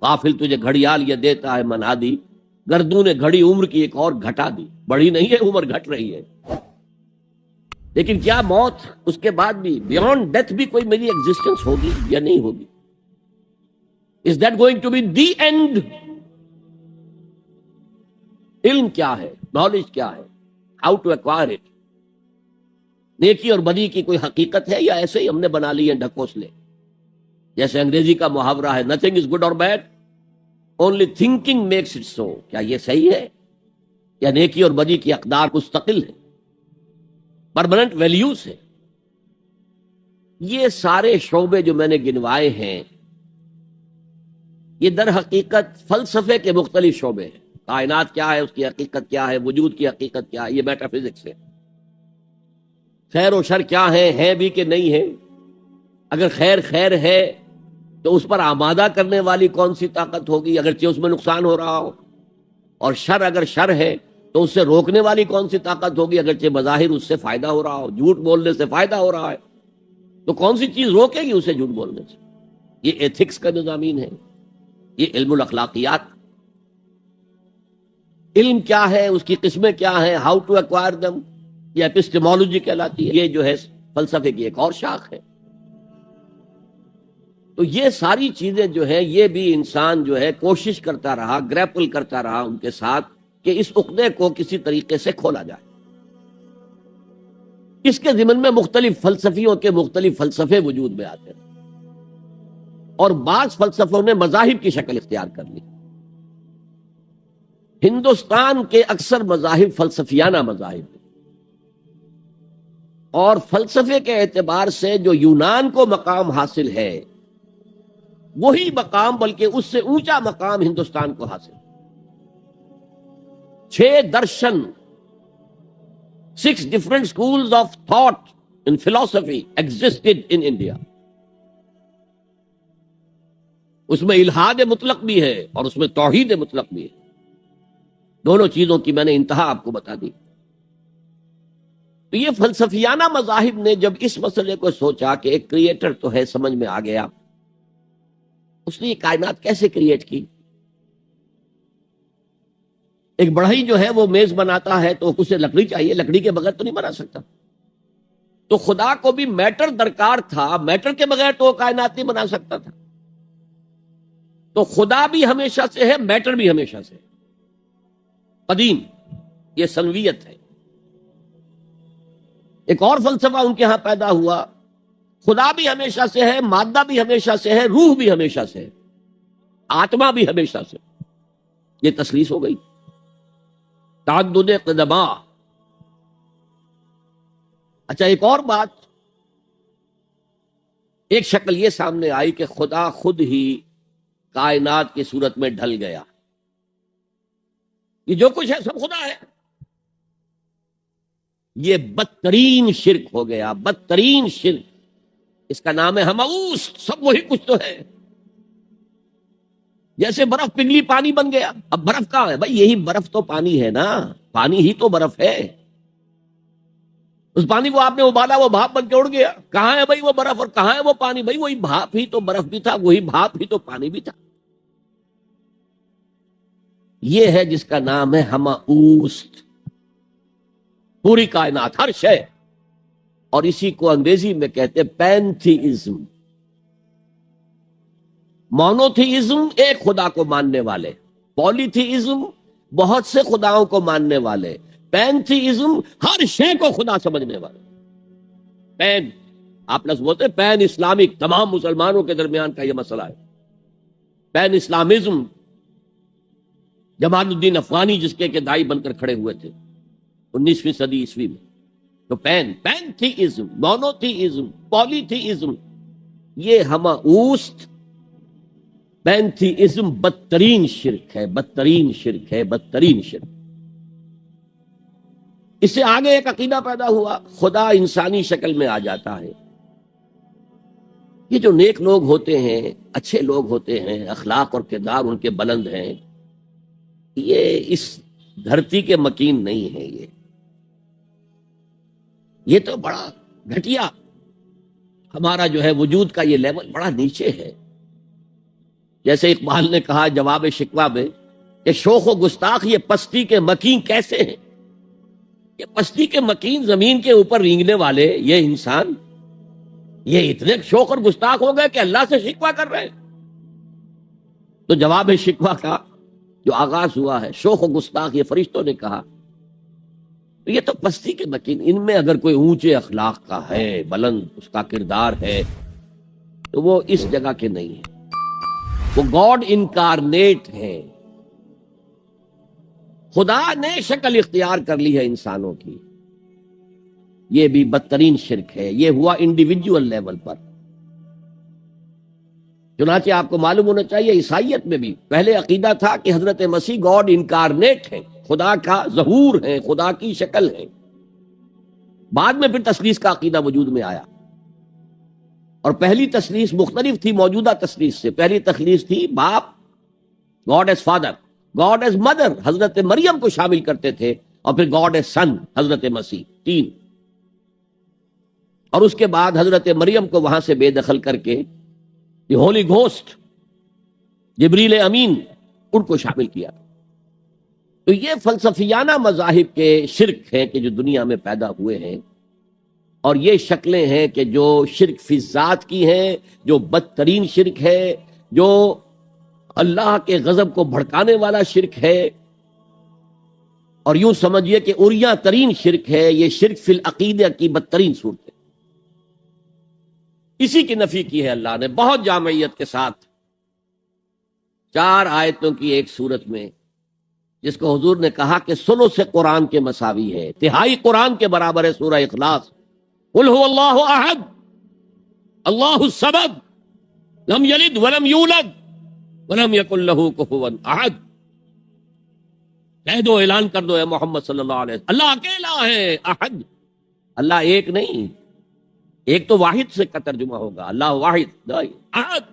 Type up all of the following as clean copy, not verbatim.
غافل تجھے گھڑیال یہ دیتا ہے منادی، گردوں نے گھڑی عمر کی ایک اور گھٹا دی. بڑی نہیں ہے عمر، گھٹ رہی ہے. لیکن کیا موت اس کے بعد بھی بیونڈ ڈیتھ بھی کوئی میری ایگزسٹنس ہوگی یا نہیں ہوگی؟ Is that going to be the end? علم کیا ہے، نالج کیا ہے، ہاؤ ٹو ایکوائر اٹ. نیکی اور بدی کی کوئی حقیقت ہے یا ایسے ہی ہم نے بنا لی ہے ڈھکوسلے؟ جیسے انگریزی کا محاورہ ہے nothing is good or bad, only thinking makes it so. کیا یہ صحیح ہے؟ یا نیکی اور بدی کی اقدار مستقل ہے، پرماننٹ ویلیوز ہے؟ یہ سارے شعبے جو میں نے گنوائے ہیں یہ در حقیقت فلسفے کے مختلف شعبے ہیں. کائنات کیا ہے، اس کی حقیقت کیا ہے، وجود کی حقیقت کیا ہے، یہ میٹا فزکس ہے. خیر و شر کیا ہے بھی کہ نہیں ہے؟ اگر خیر خیر ہے تو اس پر آمادہ کرنے والی کون سی طاقت ہوگی اگرچہ اس میں نقصان ہو رہا ہو؟ اور شر اگر شر ہے تو اس سے روکنے والی کون سی طاقت ہوگی اگرچہ بظاہر اس سے فائدہ ہو رہا ہو؟ جھوٹ بولنے سے فائدہ ہو رہا ہے تو کون سی چیز روکے گی اسے جھوٹ بولنے سے؟ یہ ایتھکس کا مضامین ہے، یہ علم الاخلاقیات. علم کیا ہے، اس کی قسمیں کیا ہیں، ہاؤ ٹو ایکوائر دم، یہ ایپسٹیمولوجی کہلاتی ہے. یہ جو ہے فلسفے کی ایک اور شاخ ہے. تو یہ ساری چیزیں جو ہے یہ بھی انسان جو ہے کوشش کرتا رہا، گریپل کرتا رہا ان کے ساتھ کہ اس عقدے کو کسی طریقے سے کھولا جائے. اس کے ضمن میں مختلف فلسفیوں کے مختلف فلسفے وجود میں آتے ہیں اور بعض فلسفوں نے مذاہب کی شکل اختیار کر لی. ہندوستان کے اکثر مذاہب فلسفیانہ مذاہب ہیں، اور فلسفے کے اعتبار سے جو یونان کو مقام حاصل ہے وہی مقام بلکہ اس سے اونچا مقام ہندوستان کو حاصل ہے. 6 درشن، 6 different schools of thought in philosophy existed in India. اس میں الحاد مطلق بھی ہے اور اس میں توحید مطلق بھی ہے. دونوں چیزوں کی میں نے انتہا آپ کو بتا دی. تو یہ فلسفیانہ مذاہب نے جب اس مسئلے کو سوچا کہ ایک کریٹر تو ہے، سمجھ میں آ گیا، اس نے یہ کائنات کیسے کریٹ کی؟ ایک بڑھئی جو ہے وہ میز بناتا ہے تو اسے لکڑی چاہیے، لکڑی کے بغیر تو نہیں بنا سکتا. تو خدا کو بھی میٹر درکار تھا، میٹر کے بغیر تو وہ کائنات نہیں بنا سکتا تھا. تو خدا بھی ہمیشہ سے ہے، میٹر بھی ہمیشہ سے ہے، قدیم. یہ سنویت ہے. ایک اور فلسفہ ان کے ہاں پیدا ہوا، خدا بھی ہمیشہ سے ہے، مادہ بھی ہمیشہ سے ہے، روح بھی ہمیشہ سے ہے، آتما بھی ہمیشہ سے. یہ تسلیس ہو گئی. تعدد قدما. اچھا ایک اور بات، ایک شکل یہ سامنے آئی کہ خدا خود ہی کائنات کی صورت میں ڈھل گیا. یہ جو کچھ ہے سب خدا ہے. یہ بدترین شرک ہو گیا، بدترین شرک. اس کا نام ہے ہمعوس. سب وہی کچھ تو ہے. جیسے برف پگھلی پانی بن گیا. اب برف کہاں ہے بھائی؟ یہی برف تو پانی ہے نا، پانی ہی تو برف ہے. اس پانی کو آپ نے ابالا، وہ بھاپ بن کے اڑ گیا. کہاں ہے بھائی وہ برف اور کہاں ہے وہ پانی؟ بھائی وہی بھاپ ہی تو برف بھی تھا، وہی بھاپ ہی تو پانی بھی تھا. یہ ہے جس کا نام ہے ہمعوس. پوری کائنات، ہر شے. اور اسی کو انگریزی میں کہتے ہیں پینتھیزم. مونوتھیزم ایک خدا کو ماننے والے، پولیتھیزم بہت سے خداؤں کو ماننے والے، پینتھیزم ہر شے کو خدا سمجھنے والے. پین آپ لفظ بولتے ہیں پین اسلامک، تمام مسلمانوں کے درمیان کا یہ مسئلہ ہے. پین اسلامزم جمال الدین افغانی جس کے دائی بن کر کھڑے ہوئے تھے 19ویں صدی عیسوی میں. تو پینتھیزم، مونوتھیزم، پولیتھیزم، یہ ہمعوس. پینتھیزم بدترین شرک ہے، بدترین شرک ہے، بدترین شرک. اس سے آگے ایک عقیدہ پیدا ہوا، خدا انسانی شکل میں آ جاتا ہے. یہ جو نیک لوگ ہوتے ہیں، اچھے لوگ ہوتے ہیں، اخلاق اور کردار ان کے بلند ہیں، یہ اس دھرتی کے مکین نہیں ہے. یہ تو بڑا گھٹیا، ہمارا جو ہے وجود کا یہ لیول بڑا نیچے ہے. جیسے اقبال نے کہا جواب شکوہ میں کہ شوخ و گستاخ یہ پستی کے مکین کیسے ہیں، یہ پستی کے مکین زمین کے اوپر رینگنے والے یہ انسان، یہ اتنے شوخ اور گستاخ ہو گئے کہ اللہ سے شکوہ کر رہے ہیں۔ تو جواب شکوہ کا جو آغاز ہوا ہے، شوخ و گستاخ یہ فرشتوں نے کہا، تو یہ تو پستی کے مکین، ان میں اگر کوئی اونچے اخلاق کا ہے، بلند اس کا کردار ہے، تو وہ اس جگہ کے نہیں ہیں، وہ گاڈ انکارنیٹ ہیں۔ خدا نے شکل اختیار کر لی ہے انسانوں کی، یہ بھی بدترین شرک ہے، یہ ہوا انڈیویجول لیول پر۔ چنانچہ آپ کو معلوم ہونا چاہیے عیسائیت میں بھی پہلے عقیدہ تھا کہ حضرت مسیح گاڈ انکارنیٹ ہے، خدا کا ظہور ہے، خدا کی شکل ہے۔ بعد میں پھر تثلیث کا عقیدہ وجود میں آیا، اور پہلی تثلیث مختلف تھی موجودہ تثلیث سے۔ پہلی تثلیث تھی باپ، God as father, God as mother, حضرت مریم کو شامل کرتے تھے، اور پھر گاڈ ایز سن، حضرت مسیح، تین۔ اور اس کے بعد حضرت مریم کو وہاں سے بے دخل کر کے دی ہولی گھوسٹ، جبریل امین، ان کو شامل کیا۔ تو یہ فلسفیانہ مذاہب کے شرک ہیں کہ جو دنیا میں پیدا ہوئے ہیں، اور یہ شکلیں ہیں کہ جو شرک فی ذات کی ہیں، جو بدترین شرک ہے، جو اللہ کے غضب کو بھڑکانے والا شرک ہے، اور یوں سمجھیے کہ اریاں ترین شرک ہے، یہ شرک فی العقیدہ کی بدترین صورت ہے۔ اسی کی نفی کی ہے اللہ نے بہت جامعیت کے ساتھ، 4 آیتوں کی ایک صورت میں، جس کو حضور نے کہا کہ سلو سے قرآن کے مساوی ہے، تہائی قرآن کے برابر ہے، سورہ اخلاص، قل هو اللہ احد اللہ الصمد لم یلد ولم یولد ولم یکن له کفوا احد۔ کہہ دو، اعلان کر دو اے محمد صلی اللہ علیہ وسلم، اللہ اکیلا ہے، احد، اللہ ایک نہیں، ایک تو واحد سے کا ترجمہ ہوگا، اللہ واحد، احد،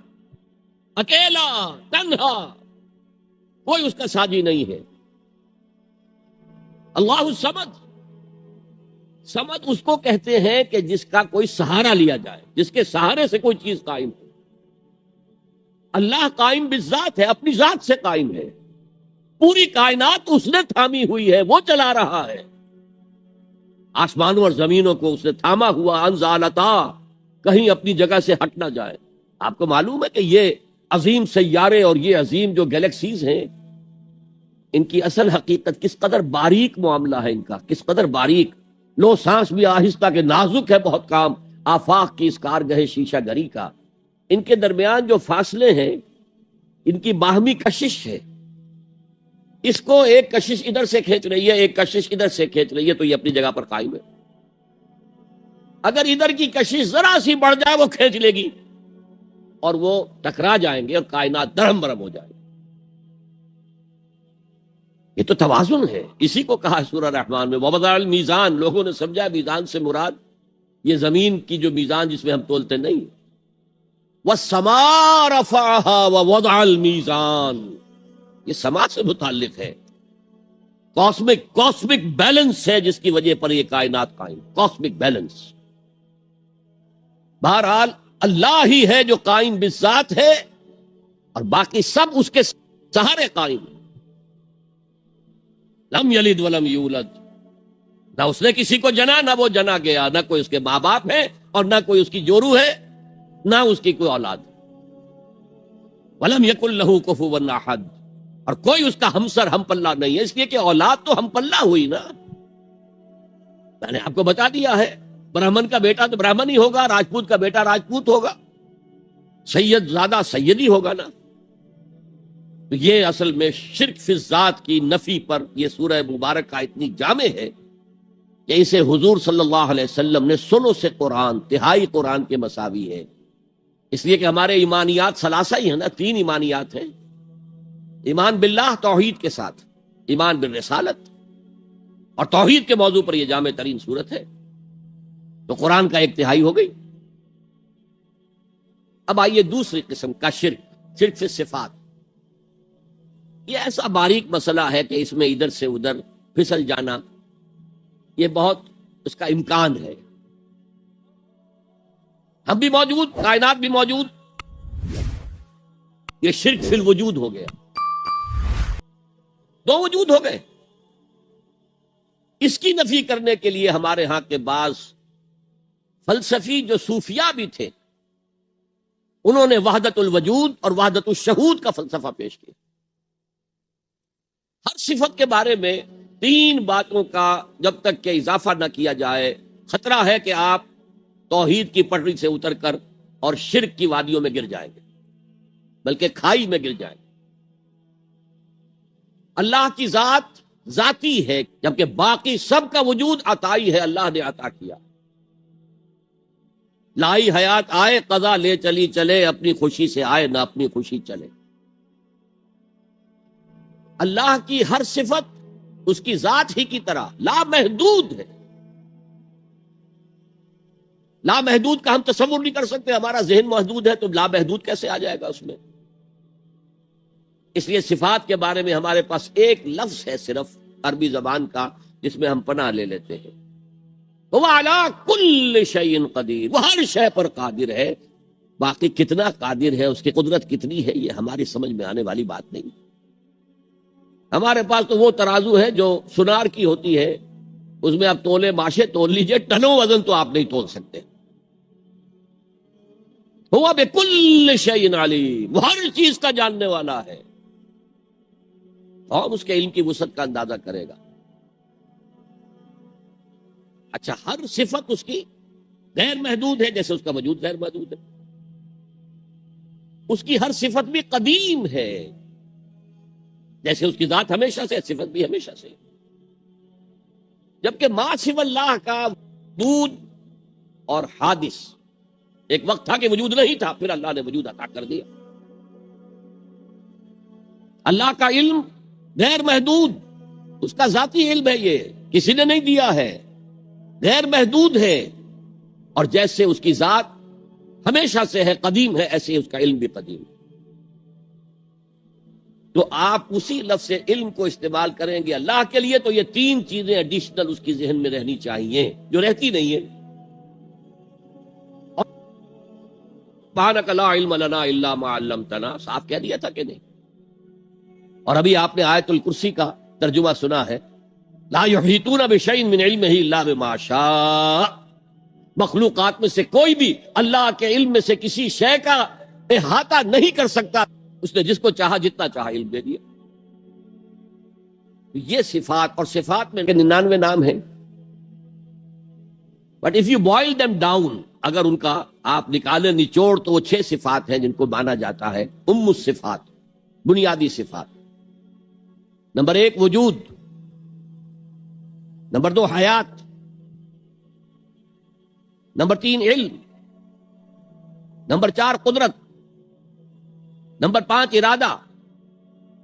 اکیلا، تنہا، کوئی اس کا ساجی نہیں ہے۔ اللہ الصمد، صمد اس کو کہتے ہیں کہ جس کا کوئی سہارا لیا جائے، جس کے سہارے سے کوئی چیز قائم ہو۔ اللہ قائم بالذات ہے، اپنی ذات سے قائم ہے، پوری کائنات اس نے تھامی ہوئی ہے، وہ چلا رہا ہے، آسمانوں اور زمینوں کو اس نے تھاما ہوا، انزالتا، کہیں اپنی جگہ سے ہٹ نہ جائے۔ آپ کو معلوم ہے کہ یہ عظیم سیارے اور یہ عظیم جو گیلیکسیز ہیں، ان کی اصل حقیقت کس قدر باریک معاملہ ہے، ان کا کس قدر باریک، لو سانس بھی آہستہ کہ نازک ہے بہت کام، آفاق کی اس کارگہ شیشہ گری کا، ان کے درمیان جو فاصلے ہیں، ان کی باہمی کشش ہے، اس کو ایک کشش ادھر سے کھینچ رہی ہے، ایک کشش ادھر سے کھینچ رہی ہے، تو یہ اپنی جگہ پر قائم ہے۔ اگر ادھر کی کشش ذرا سی بڑھ جائے وہ کھینچ لے گی، اور وہ ٹکرا جائیں گے اور کائنات درہم برہم ہو جائے گی۔ یہ تو توازن ہے، اسی کو کہا سورہ رحمان میں ووضع المیزان۔ لوگوں نے سمجھا میزان سے مراد یہ زمین کی جو میزان جس میں ہم تولتے نہیں، والسماء رفعها ووضع المیزان، یہ سما سے متعلق ہے، کاسمک بیلنس ہے جس کی وجہ پر یہ کائنات قائم، کاسمک بیلنس۔ بہرحال اللہ ہی ہے جو قائم بالذات ہے، اور باقی سب اس کے سہارے قائم ہیں۔ لم یلد ولم یولد، نہ اس نے کسی کو جنا، نہ وہ جنا گیا، نہ کوئی اس کے ماں باپ ہے، اور نہ کوئی اس کی جورو ہے، نہ اس کی کوئی اولاد۔ ولم یکن لہ کفوا احد، اور کوئی اس کا ہمسر ہم پلہ نہیں ہے، اس لیے کہ اولاد تو ہم پلہ ہوئی نا۔ میں نے آپ کو بتا دیا ہے، برہمن کا بیٹا تو برہمن ہی ہوگا، راجپوت کا بیٹا راجپوت ہوگا، سید زادہ سید ہی ہوگا نا۔ تو یہ اصل میں شرک فی الذات کی نفی پر یہ سورہ مبارکہ اتنی جامع ہے کہ اسے حضور صلی اللہ علیہ وسلم نے سلو سے قرآن، تہائی قرآن کے مساوی ہے۔ اس لیے کہ ہمارے ایمانیات ثلاثہ ہی ہیں نا، 3 ایمانیات ہیں، ایمان باللہ توحید کے ساتھ، ایمان بالرسالت، اور توحید کے موضوع پر یہ جامع ترین صورت ہے، تو قرآن کا 1 تہائی ہو گئی۔ اب آئیے دوسری قسم کا شرک، شرک فی الصفات۔ یہ ایسا باریک مسئلہ ہے کہ اس میں ادھر سے ادھر پھسل جانا یہ بہت اس کا امکان ہے۔ ہم بھی موجود، کائنات بھی موجود، یہ شرک فی الوجود ہو گیا، دو وجود ہو گئے۔ اس کی نفی کرنے کے لیے ہمارے ہاں کے بعض فلسفی جو صوفیاء بھی تھے، انہوں نے وحدت الوجود اور وحدت الشہود کا فلسفہ پیش کیا۔ ہر صفت کے بارے میں تین باتوں کا جب تک کہ اضافہ نہ کیا جائے، خطرہ ہے کہ آپ توحید کی پٹری سے اتر کر اور شرک کی وادیوں میں گر جائیں گے، بلکہ کھائی میں گر جائیں گے۔ اللہ کی ذات ذاتی ہے، جبکہ باقی سب کا وجود عطائی ہے، اللہ نے عطا کیا۔ لائی حیات آئے قضا لے چلی چلے، اپنی خوشی سے آئے نہ اپنی خوشی چلے۔ اللہ کی ہر صفت اس کی ذات ہی کی طرح لامحدود ہے۔ لامحدود کا ہم تصور نہیں کر سکتے، ہمارا ذہن محدود ہے تو لامحدود کیسے آ جائے گا اس میں؟ اس لیے صفات کے بارے میں ہمارے پاس ایک لفظ ہے صرف عربی زبان کا جس میں ہم پناہ لے لیتے ہیں، وہ علی کل شیء قدیر، وہ ہر شے پر قادر ہے۔ باقی کتنا قادر ہے، اس کی قدرت کتنی ہے، یہ ہماری سمجھ میں آنے والی بات نہیں۔ ہمارے پاس تو وہ ترازو ہے جو سنار کی ہوتی ہے، اس میں آپ تولے ماشے تول لیجئے، ٹنوں وزن تو آپ نہیں تول سکتے۔ ہوا بکل شیء علیم، وہ ہر چیز کا جاننے والا ہے، اور اس کے علم کی وسعت کا اندازہ کرے گا۔ اچھا، ہر صفت اس کی غیر محدود ہے، جیسے اس کا وجود غیر محدود ہے۔ اس کی ہر صفت بھی قدیم ہے، جیسے اس کی ذات ہمیشہ سے، صفت بھی ہمیشہ سے۔ جبکہ ما سوی اللہ کا وجود اور حادث، ایک وقت تھا کہ وجود نہیں تھا، پھر اللہ نے وجود عطا کر دیا۔ اللہ کا علم غیر محدود، اس کا ذاتی علم ہے، یہ کسی نے نہیں دیا ہے، غیر محدود ہے، اور جیسے اس کی ذات ہمیشہ سے ہے، قدیم ہے، ایسے ہی اس کا علم بھی قدیم ہے۔ تو آپ اسی لفظ علم کو استعمال کریں گے اللہ کے لیے، تو یہ تین چیزیں ایڈیشنل اس کی ذہن میں رہنی چاہیے جو رہتی نہیں ہے۔ سبحانک لا علم لنا الا ما علمتنا، صاف کہہ دیا تھا کہ نہیں؟ اور ابھی آپ نے آیت الکرسی کا ترجمہ سنا ہے، لا یحیطون بشیء من علمہ الا بما شاء۔ مخلوقات میں سے کوئی بھی اللہ کے علم میں سے کسی شے کا احاطہ نہیں کر سکتا، اس نے جس کو چاہا جتنا چاہا علم دے دیا۔ یہ صفات، اور صفات میں 99 نام ہیں، but if you boil them down, اگر ان کا آپ نکالے نچوڑ تو وہ 6 صفات ہیں جن کو مانا جاتا ہے ام الصفات، بنیادی صفات۔ نمبر 1 وجود، نمبر 2 حیات، نمبر 3 علم، نمبر 4 قدرت، نمبر 5 ارادہ،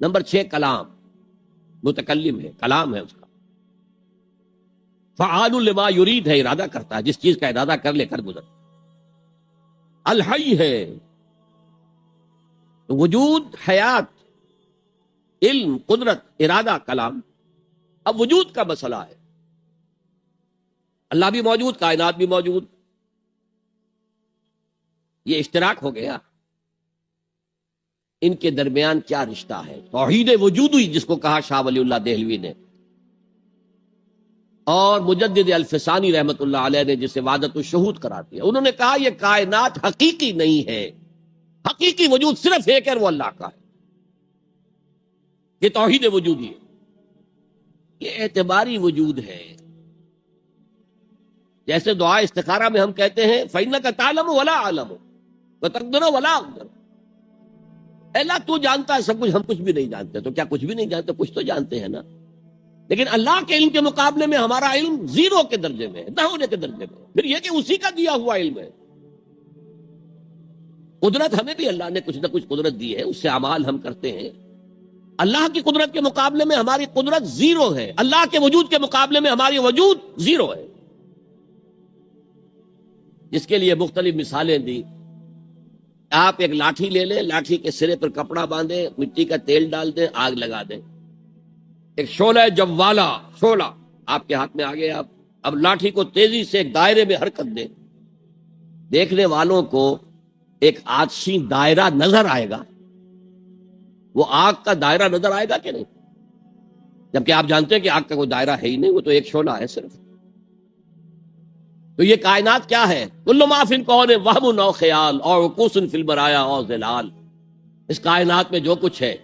نمبر 6 کلام، متکلم ہے، کلام ہے اس کا۔ فعال لما یرید ہے، ارادہ کرتا ہے، جس چیز کا ارادہ کر لے کر گزر۔ الحی ہے، وجود، حیات، علم، قدرت، ارادہ، کلام۔ اب وجود کا مسئلہ ہے، اللہ بھی موجود، کائنات بھی موجود، یہ اشتراک ہو گیا۔ ان کے درمیان کیا رشتہ ہے؟ توحید وجودی جس کو کہا شاہ ولی اللہ دہلوی نے، اور مجدد الفسانی رحمت اللہ علیہ نے جسے وحدت الشہود قرار دیا۔ انہوں نے کہا یہ کائنات حقیقی نہیں ہے، حقیقی وجود صرف ایک ہے، وہ اللہ کا ہے۔ یہ توحید وجودی ہے، یہ اعتباری وجود ہے۔ جیسے دعا استخارہ میں ہم کہتے ہیں فَإِنَّكَ تَعْلَمُ وَلَا أَعْلَمُ وَتَقْدِرُ وَلَا أَقْدِرُ، اے اللہ تو جانتا ہے سب کچھ، ہم کچھ بھی نہیں جانتے۔ تو کیا کچھ بھی نہیں جانتے؟ کچھ تو جانتے ہیں نا۔ لیکن اللہ کے علم کے مقابلے میں ہمارا علم 0 کے درجے میں ہے، نہ ہونے کے درجے میں۔ پھر یہ کہ اسی کا دیا ہوا علم ہے۔ قدرت ہمیں بھی اللہ نے کچھ نہ کچھ قدرت دی ہے، اس سے اعمال ہم کرتے ہیں۔ اللہ کی قدرت کے مقابلے میں ہماری قدرت 0 ہے، اللہ کے وجود کے مقابلے میں ہماری وجود 0 ہے۔ جس کے لیے مختلف مثالیں دی۔ آپ ایک لاٹھی لے لیں، لاٹھی کے سرے پر کپڑا باندھیں، مٹی کا تیل ڈال دیں، آگ لگا دیں، ایک شعلہ جوالا، شعلہ آپ کے ہاتھ میں آ گیا۔ اب لاٹھی کو تیزی سے ایک دائرے میں حرکت دیں، دیکھنے والوں کو ایک آتشی دائرہ نظر آئے گا، وہ آگ کا دائرہ نظر آئے گا کہ نہیں؟ جبکہ آپ جانتے ہیں کہ آگ کا کوئی دائرہ ہے ہی نہیں، وہ تو ایک شعلہ ہے صرف۔ تو یہ کائنات کیا ہے؟ کل ما فی الکون وہم او خیال اور عکوس فی البرایا اور ظلال۔ اس کائنات میں جو کچھ ہے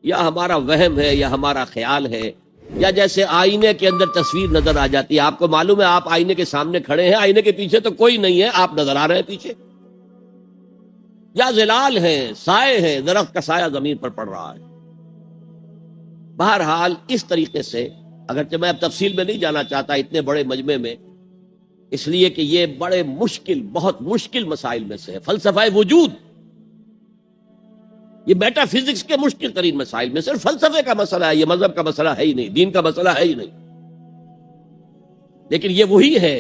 یا ہمارا وہم ہے یا ہمارا خیال ہے، یا جیسے آئینے کے اندر تصویر نظر آ جاتی ہے۔ آپ کو معلوم ہے آپ آئینے کے سامنے کھڑے ہیں، آئینے کے پیچھے تو کوئی نہیں ہے، آپ نظر آ رہے ہیں پیچھے، یا ظلال ہیں، سائے ہیں، درخت کا سایہ زمین پر پڑ رہا ہے۔ بہرحال اس طریقے سے، اگرچہ میں اب تفصیل میں نہیں جانا چاہتا اتنے بڑے مجمع میں، اس لیے کہ یہ بڑے مشکل، بہت مشکل مسائل میں سے ہے۔ فلسفہ وجود، یہ میٹا فزکس کے مشکل ترین مسائل میں صرف فلسفے کا مسئلہ ہے، یہ مذہب کا مسئلہ ہے ہی نہیں، دین کا مسئلہ ہے ہی نہیں۔ لیکن یہ وہی ہے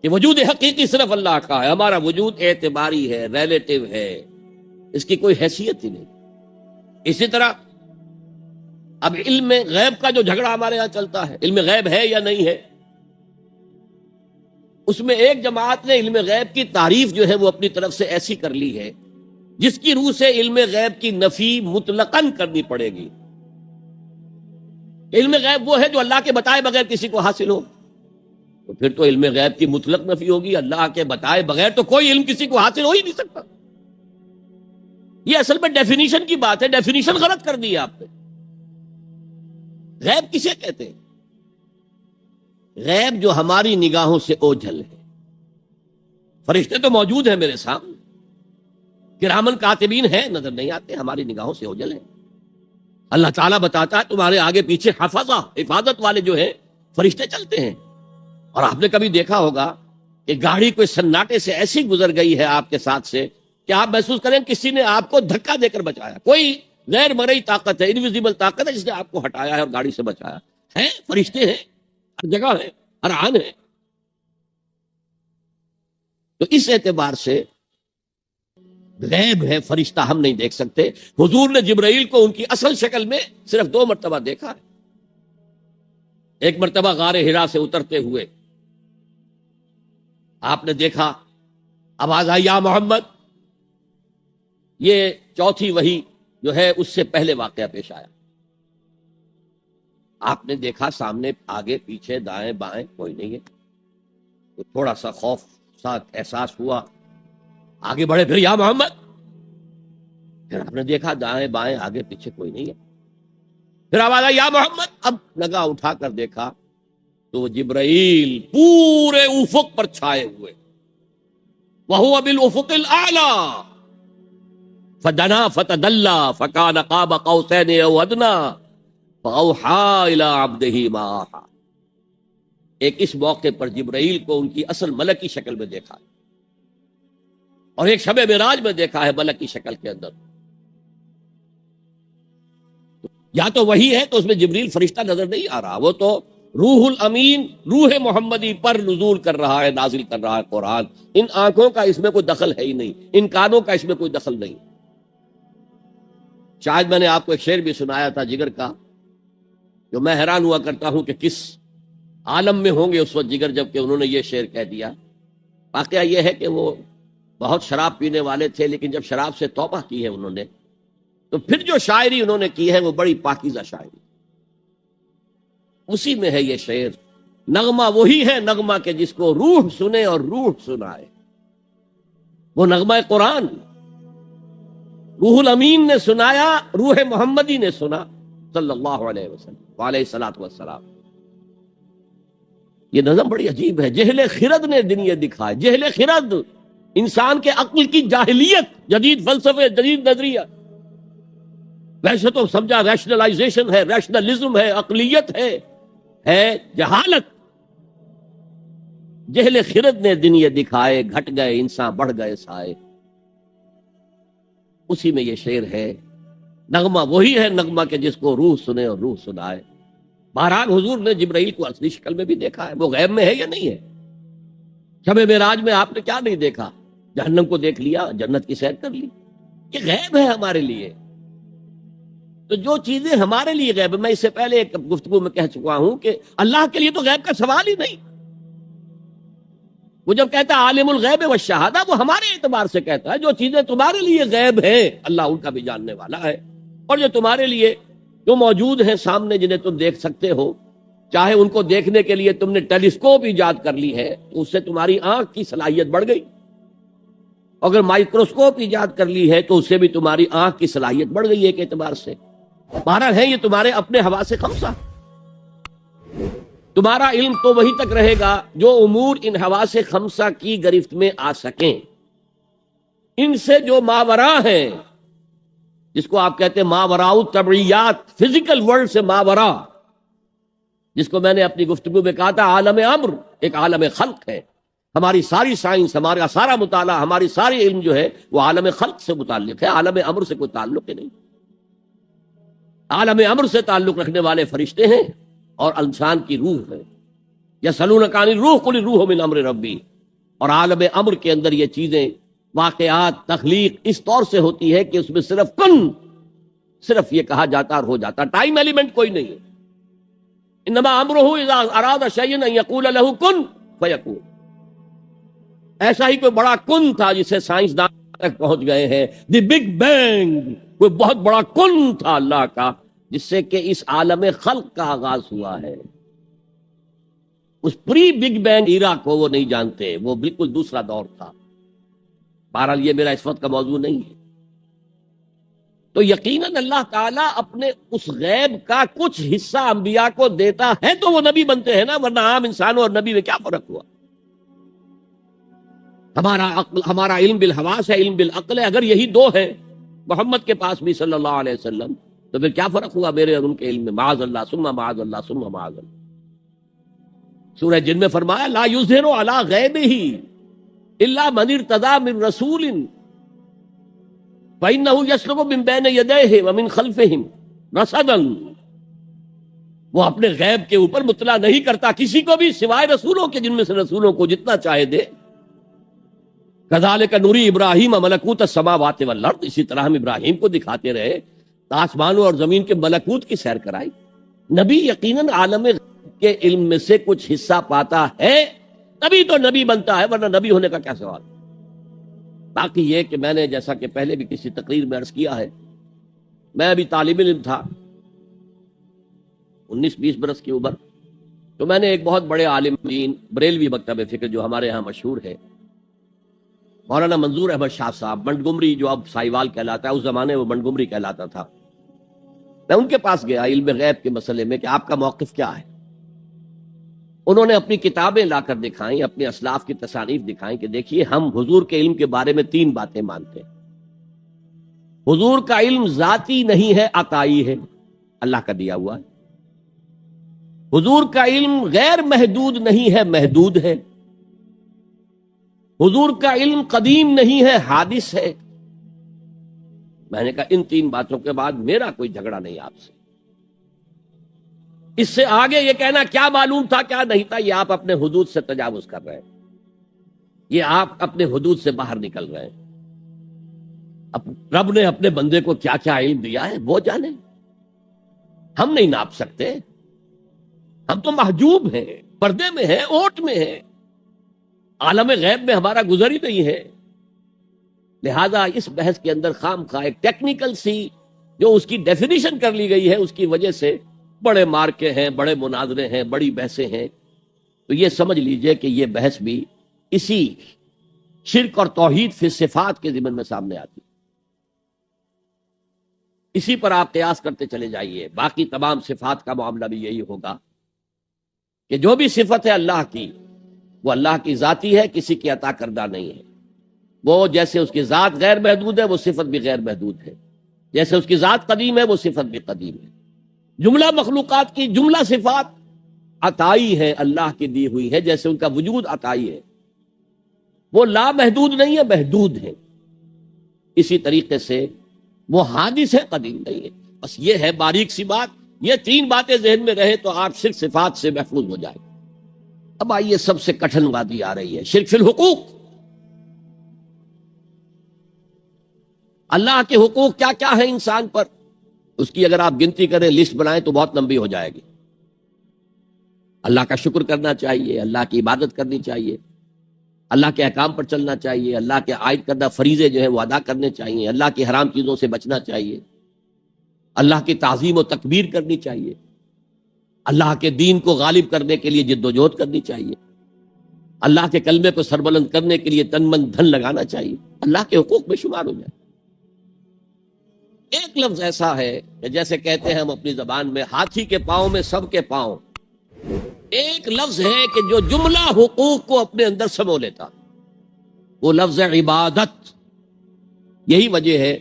کہ وجود حقیقی صرف اللہ کا ہے، ہمارا وجود اعتباری ہے، ریلیٹو ہے، اس کی کوئی حیثیت ہی نہیں۔ اسی طرح اب علم غیب کا جو جھگڑا ہمارے ہاں چلتا ہے، علم غیب ہے یا نہیں ہے، اس میں ایک جماعت نے علم غیب کی تعریف جو ہے وہ اپنی طرف سے ایسی کر لی ہے جس کی روح سے علم غیب کی نفی مطلقاً کرنی پڑے گی۔ علم غیب وہ ہے جو اللہ کے بتائے بغیر کسی کو حاصل ہو، تو پھر تو علم غیب کی مطلق نفی ہوگی، اللہ کے بتائے بغیر تو کوئی علم کسی کو حاصل ہو ہی نہیں سکتا۔ یہ اصل میں ڈیفینیشن کی بات ہے، ڈیفینیشن غلط کر دی ہے آپ نے۔ غیب کسے کہتے ہیں؟ غیب جو ہماری نگاہوں سے اوجھل ہے۔ فرشتے تو موجود ہیں میرے سامنے، کرامن کاتبین ہیں، نظر نہیں آتے، ہماری نگاہوں سے اوجھل ہیں۔ اللہ تعالیٰ بتاتا ہے تمہارے آگے پیچھے حفظہ، حفاظت والے جو ہیں فرشتے چلتے ہیں۔ اور آپ نے کبھی دیکھا ہوگا کہ گاڑی کوئی سناٹے سے ایسی گزر گئی ہے آپ کے ساتھ سے کہ آپ محسوس کریں کسی نے آپ کو دھکا دے کر بچایا، کوئی غیر مرئی طاقت ہے، انویزیبل طاقت ہے جس نے آپ کو ہٹایا ہے اور گاڑی سے بچایا ہے۔ فرشتے ہیں، ہر جگہ ہے، ہر آن ہے۔ تو اس اعتبار سے غیب ہے، فرشتہ ہم نہیں دیکھ سکتے۔ حضور نے جبرائیل کو ان کی اصل شکل میں صرف 2 مرتبہ دیکھا ہے۔ ایک مرتبہ غار حرا سے اترتے ہوئے آپ نے دیکھا، آواز آئی یا محمد۔ یہ چوتھی وحی جو ہے اس سے پہلے واقعہ پیش آیا۔ آپ نے دیکھا سامنے، آگے، پیچھے، دائیں بائیں کوئی نہیں ہے، تو تھوڑا سا خوف سا احساس ہوا، آگے بڑھے، پھر یا محمد، پھر آپ نے دیکھا دائیں بائیں آگے پیچھے کوئی نہیں ہے، پھر آواز آئی یا محمد۔ اب نگاہ اٹھا کر دیکھا تو جبرائیل پورے افق پر چھائے ہوئے، وَهُوَ بِالْأُفُقِ الْأَعْلَى فَدَنَا فَتَدَلَّى فَكَانَ قَابَ قَوْسَيْنِ أَوْ أَدْنَىٰ فَأَوْحَىٰ إِلَىٰ عَبْدِهِ مَا أَوْحَىٰ۔ ایک اس موقع پر جبرائیل کو ان کی اصل ملکی شکل میں دیکھا، اور ایک شب معراج میں دیکھا ہے ملکی شکل کے اندر۔ یا تو وہی ہے تو اس میں جبریل فرشتہ نظر نہیں آ رہا، وہ تو روح الامین، روح محمدی پر نزول کر رہا ہے، نازل کر رہا ہے قرآن۔ ان آنکھوں کا اس میں کوئی دخل ہے ہی نہیں، ان کانوں کا اس میں کوئی دخل نہیں۔ شاید میں نے آپ کو ایک شعر بھی سنایا تھا جگر کا، جو میں حیران ہوا کرتا ہوں کہ کس عالم میں ہوں گے اس وقت جگر جب کہ انہوں نے یہ شعر کہہ دیا۔ واقعہ یہ ہے کہ وہ بہت شراب پینے والے تھے، لیکن جب شراب سے توبہ کی ہے انہوں نے، تو پھر جو شاعری انہوں نے کی ہے وہ بڑی پاکیزہ شاعری، اسی میں ہے یہ شعر۔ نغمہ وہی ہے نغمہ کہ جس کو روح سنے اور روح سنائے، وہ نغمہ قرآن روح الامین نے سنایا، روح محمدی نے سنا صلی اللہ علیہ وسلم علیہ الصلوۃ والسلام۔ یہ نظم بڑی عجیب ہے۔ جہل خرد نے دن یہ دکھائے، جہل خرد انسان کے عقل کی جاہلیت، جدید فلسفے، جدید نظریہ۔ ویسے تو سمجھا ریشنلائزیشن ہے، ریشنلزم ہے، عقلیت ہے جہالت۔ جہل خرد نے دن یہ دکھائے، گھٹ گئے انسان بڑھ گئے سائے۔ اسی میں یہ شعر ہے، نغمہ وہی ہے نغمہ کہ جس کو روح سنے اور روح سنائے۔ بہرحال حضور نے جبرائیل کو اصلی شکل میں بھی دیکھا ہے، وہ غیب میں ہے یا نہیں ہے؟ شب معراج میں آپ نے کیا نہیں دیکھا؟ جہنم کو دیکھ لیا، جنت کی سیر کر لی۔ یہ غیب ہے ہمارے لیے۔ تو جو چیزیں ہمارے لیے غیب، میں اس سے پہلے ایک گفتگو میں کہہ چکا ہوں کہ اللہ کے لیے تو غیب کا سوال ہی نہیں۔ وہ جب کہتا ہے عالم الغیب والشہادہ، وہ ہمارے اعتبار سے کہتا ہے جو چیزیں تمہارے لیے غیب ہیں اللہ ان کا بھی جاننے والا ہے۔ اور جو تمہارے لیے جو موجود ہیں سامنے جنہیں تم دیکھ سکتے ہو، چاہے ان کو دیکھنے کے لیے تم نے ٹیلیسکوپ ایجاد کر لی ہے تو اس سے تمہاری آنکھ کی صلاحیت بڑھ گئی، اگر مائکروسکوپ ایجاد کر لی ہے تو اس سے بھی تمہاری آنکھ کی صلاحیت بڑھ گئی ایک اعتبار سے۔ بہرحال ہے یہ تمہارے اپنے حواس خمسہ، تمہارا علم تو وہی تک رہے گا جو امور ان حواس خمسہ کی گرفت میں آ سکیں، ان سے جو ماورا ہیں، جس کو آپ کہتے ہیں ماوراء الطبعیات، فزیکل ورلڈ سے ماورا، جس کو میں نے اپنی گفتگو میں کہا تھا عالم امر ایک عالم خلق ہے۔ ہماری ساری سائنس، ہمارا سارا مطالعہ، ہماری ساری علم جو ہے وہ عالم خلق سے متعلق ہے، عالم امر سے کوئی تعلق ہی نہیں۔ عالم امر سے تعلق رکھنے والے فرشتے ہیں اور انسان کی روح ہے، یسألونک عن الروح قل الروح من امر ربی، اور عالم امر کے اندر یہ چیزیں، واقعات، تخلیق اس طور سے ہوتی ہے کہ اس میں صرف کن، صرف یہ کہا جاتا اور ہو جاتا، ٹائم ایلیمنٹ کوئی نہیں ہے۔ انما امرہ اذا اراد شیئا ان یقول له کن فیکون۔ ایسا ہی کوئی بڑا کن تھا جسے سائنسدان تک پہنچ گئے ہیں، دی بگ بینگ، کوئی بہت بڑا کن تھا اللہ کا جس سے کہ اس عالم خلق کا آغاز ہوا ہے۔ اس پری بگ بینگ ایرا کو وہ نہیں جانتے، وہ بالکل دوسرا دور تھا۔ بہرحال یہ میرا اس وقت کا موضوع نہیں ہے۔ تو یقیناً اللہ تعالیٰ اپنے اس غیب کا کچھ حصہ انبیاء کو دیتا ہے تو وہ نبی بنتے ہیں نا، ورنہ عام انسانوں اور نبی میں کیا فرق ہوا؟ ہمارا علم بالحواس ہے، علم بالعقل ہے، اگر یہی دو ہیں محمد کے پاس بھی صلی اللہ علیہ وسلم، تو پھر کیا فرق ہوا میرے اور ان کے علم میں؟ معاذ اللہ ثم معاذ اللہ ثم معاذ اللہ۔ سورہ جن میں فرمایا لا یظہر علی غیبہ الا من ارتضی من رسول فإنہ یسلک من بین یدیہ ومن خلفہم رصدا۔ وہ اپنے غیب کے اوپر مطلع نہیں کرتا کسی کو بھی سوائے رسولوں کے، جن میں سے رسولوں کو جتنا چاہے دے۔ کذالک نری ابراہیم ملکوت السماوات والارض، اسی طرح ہم ابراہیم کو دکھاتے رہے، آسمانوں اور زمین کے ملکوت کی سیر کرائی۔ نبی یقیناً عالم کے علم میں سے کچھ حصہ پاتا ہے، تبھی تو نبی بنتا ہے، ورنہ نبی ہونے کا کیا سوال۔ باقی یہ کہ میں نے جیسا کہ پہلے بھی کسی تقریر میں عرض کیا ہے، میں ابھی طالب علم تھا، 19-20 برس کی عمر، تو میں نے ایک بہت بڑے عالم دین بریلوی مکتب فکر جو ہمارے ہاں مشہور ہے، مولانا منظور احمد شاہ صاحب، منٹگمری جو اب سائیوال کہلاتا ہے، اس زمانے وہ منٹگمری کہلاتا تھا، میں ان کے پاس گیا علم غیب کے مسئلے میں کہ آپ کا موقف کیا ہے۔ انہوں نے اپنی کتابیں لا کر دکھائیں، اپنے اسلاف کی تصانیف دکھائیں کہ دیکھیے ہم حضور کے علم کے بارے میں 3 باتیں مانتے ہیں۔ حضور کا علم ذاتی نہیں ہے، عطائی ہے، اللہ کا دیا ہوا ہے۔ حضور کا علم غیر محدود نہیں ہے، محدود ہے۔ حضور کا علم قدیم نہیں ہے، حادث ہے۔ میں نے کہا ان 3 باتوں کے بعد میرا کوئی جھگڑا نہیں آپ سے، اس سے آگے یہ کہنا کیا معلوم تھا کیا نہیں تھا، یہ آپ اپنے حدود سے تجاوز کر رہے ہیں، یہ آپ اپنے حدود سے باہر نکل رہے ہیں۔ اب رب نے اپنے بندے کو کیا کیا علم دیا ہے وہ جانے، ہم نہیں ناپ سکتے، ہم تو محجوب ہیں، پردے میں ہیں، اوٹ میں ہیں، عالم غیب میں ہمارا گزر ہی نہیں ہے۔ لہذا اس بحث کے اندر خام خواہ ایک ٹیکنیکل سی جو اس کی ڈیفینیشن کر لی گئی ہے، اس کی وجہ سے بڑے مارکے ہیں، بڑے مناظرے ہیں، بڑی بحثیں ہیں۔ تو یہ سمجھ لیجئے کہ یہ بحث بھی اسی شرک اور توحید فی صفات کے ضمن میں سامنے آتی، اسی پر آپ قیاس کرتے چلے جائیے۔ باقی تمام صفات کا معاملہ بھی یہی ہوگا کہ جو بھی صفت ہے اللہ کی، وہ اللہ کی ذاتی ہے، کسی کی عطا کردہ نہیں ہے۔ وہ جیسے اس کی ذات غیر محدود ہے، وہ صفت بھی غیر محدود ہے، جیسے اس کی ذات قدیم ہے، وہ صفت بھی قدیم ہے۔ جملہ مخلوقات کی جملہ صفات عطائی ہے، اللہ کی دی ہوئی ہے، جیسے ان کا وجود عطائی ہے، وہ لا محدود نہیں ہے، محدود ہے۔ اسی طریقے سے وہ حادث ہے، قدیم نہیں ہے۔ بس یہ ہے باریک سی بات، یہ 3 باتیں ذہن میں رہے تو آپ شرک صفات سے محفوظ ہو جائیں۔ اب آئیے سب سے کٹھن وادی آ رہی ہے، شرک فی الحقوق۔ اللہ کے حقوق کیا کیا ہے انسان پر، اس کی اگر آپ گنتی کریں، لسٹ بنائیں تو بہت لمبی ہو جائے گی۔ اللہ کا شکر کرنا چاہیے، اللہ کی عبادت کرنی چاہیے، اللہ کے احکام پر چلنا چاہیے، اللہ کے عائد کردہ فریضے جو ہیں وہ ادا کرنے چاہیے، اللہ کی حرام چیزوں سے بچنا چاہیے۔ اللہ کی تعظیم و تکبیر کرنی چاہیے، اللہ کے دین کو غالب کرنے کے لیے جد و جہد کرنی چاہیے، اللہ کے کلمے کو سربلند کرنے کے لیے تن من دھن لگانا چاہیے، اللہ کے حقوق میں شمار ہو جائے۔ ایک لفظ ایسا ہے کہ جیسے کہتے ہیں ہم اپنی زبان میں ہاتھی کے پاؤں میں سب کے پاؤں، ایک لفظ ہے کہ جو جملہ حقوق کو اپنے اندر سمو لیتا، وہ لفظ عبادت۔ یہی وجہ ہے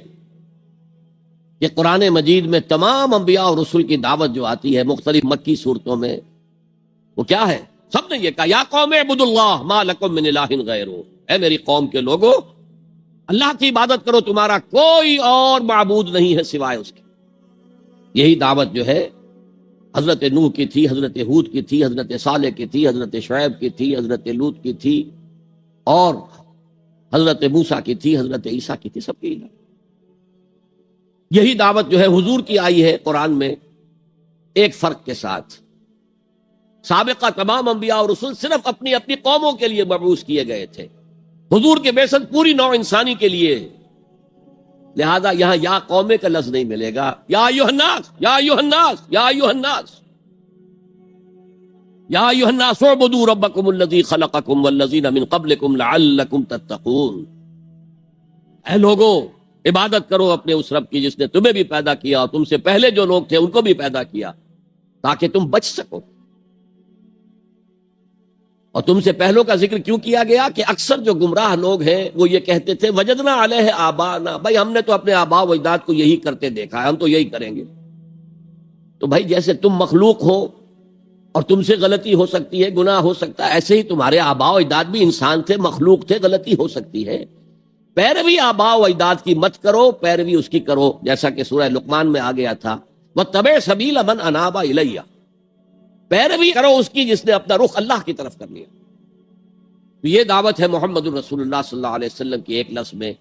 کہ قرآن مجید میں تمام انبیاء اور رسول کی دعوت جو آتی ہے مختلف مکی صورتوں میں، وہ کیا ہے؟ سب نے یہ کہا یا قوم اعبدوا اللہ ما لکم من الہ غیرہ، اے میری قوم کے لوگوں اللہ کی عبادت کرو، تمہارا کوئی اور معبود نہیں ہے سوائے اس کے۔ یہی دعوت جو ہے حضرت نوح کی تھی، حضرت ہود کی تھی، حضرت صالح کی تھی، حضرت شعیب کی تھی، حضرت لوط کی تھی، اور حضرت موسیٰ کی تھی، حضرت عیسیٰ کی تھی، سب کی دعوت۔ یہی دعوت جو ہے حضور کی آئی ہے قرآن میں، ایک فرق کے ساتھ۔ سابقہ تمام انبیاء اور رسول صرف اپنی اپنی قوموں کے لیے مبعوث کیے گئے تھے، حضور کے بعثت پوری نوع انسانی کے لیے، لہذا یہاں یا قومے کا لفظ نہیں ملے گا، یا ایھا الناس، یا ایھا الناس، یا ایھا الناس، یا ایھا الناس اعبدوا ربکم الذی خلقکم والذین من قبلکم لعلکم تتقون۔ اے لوگو عبادت کرو اپنے اس رب کی جس نے تمہیں بھی پیدا کیا اور تم سے پہلے جو لوگ تھے ان کو بھی پیدا کیا تاکہ تم بچ سکو۔ اور تم سے پہلوں کا ذکر کیوں کیا گیا کہ اکثر جو گمراہ لوگ ہیں وہ یہ کہتے تھے وجدنا علیہ آبانا، بھائی ہم نے تو اپنے آبا و اجداد کو یہی کرتے دیکھا ہے، ہم تو یہی کریں گے۔ تو بھائی جیسے تم مخلوق ہو اور تم سے غلطی ہو سکتی ہے، گناہ ہو سکتا ہے، ایسے ہی تمہارے آبا و اجداد بھی انسان تھے، مخلوق تھے، غلطی ہو سکتی ہے۔ پیروی آبا و اجداد کی مت کرو، پیروی اس کی کرو جیسا کہ سورہ لقمان میں آ گیا تھا وَاتَّبِعْ سَبِيلَ مَنْ أَنَابَ إِلَيَّ، پیروی کرو اس کی جس نے اپنا رخ اللہ کی طرف کر لیا۔ تو یہ دعوت ہے محمد الرسول اللہ صلی اللہ علیہ وسلم کی ایک لفظ میں،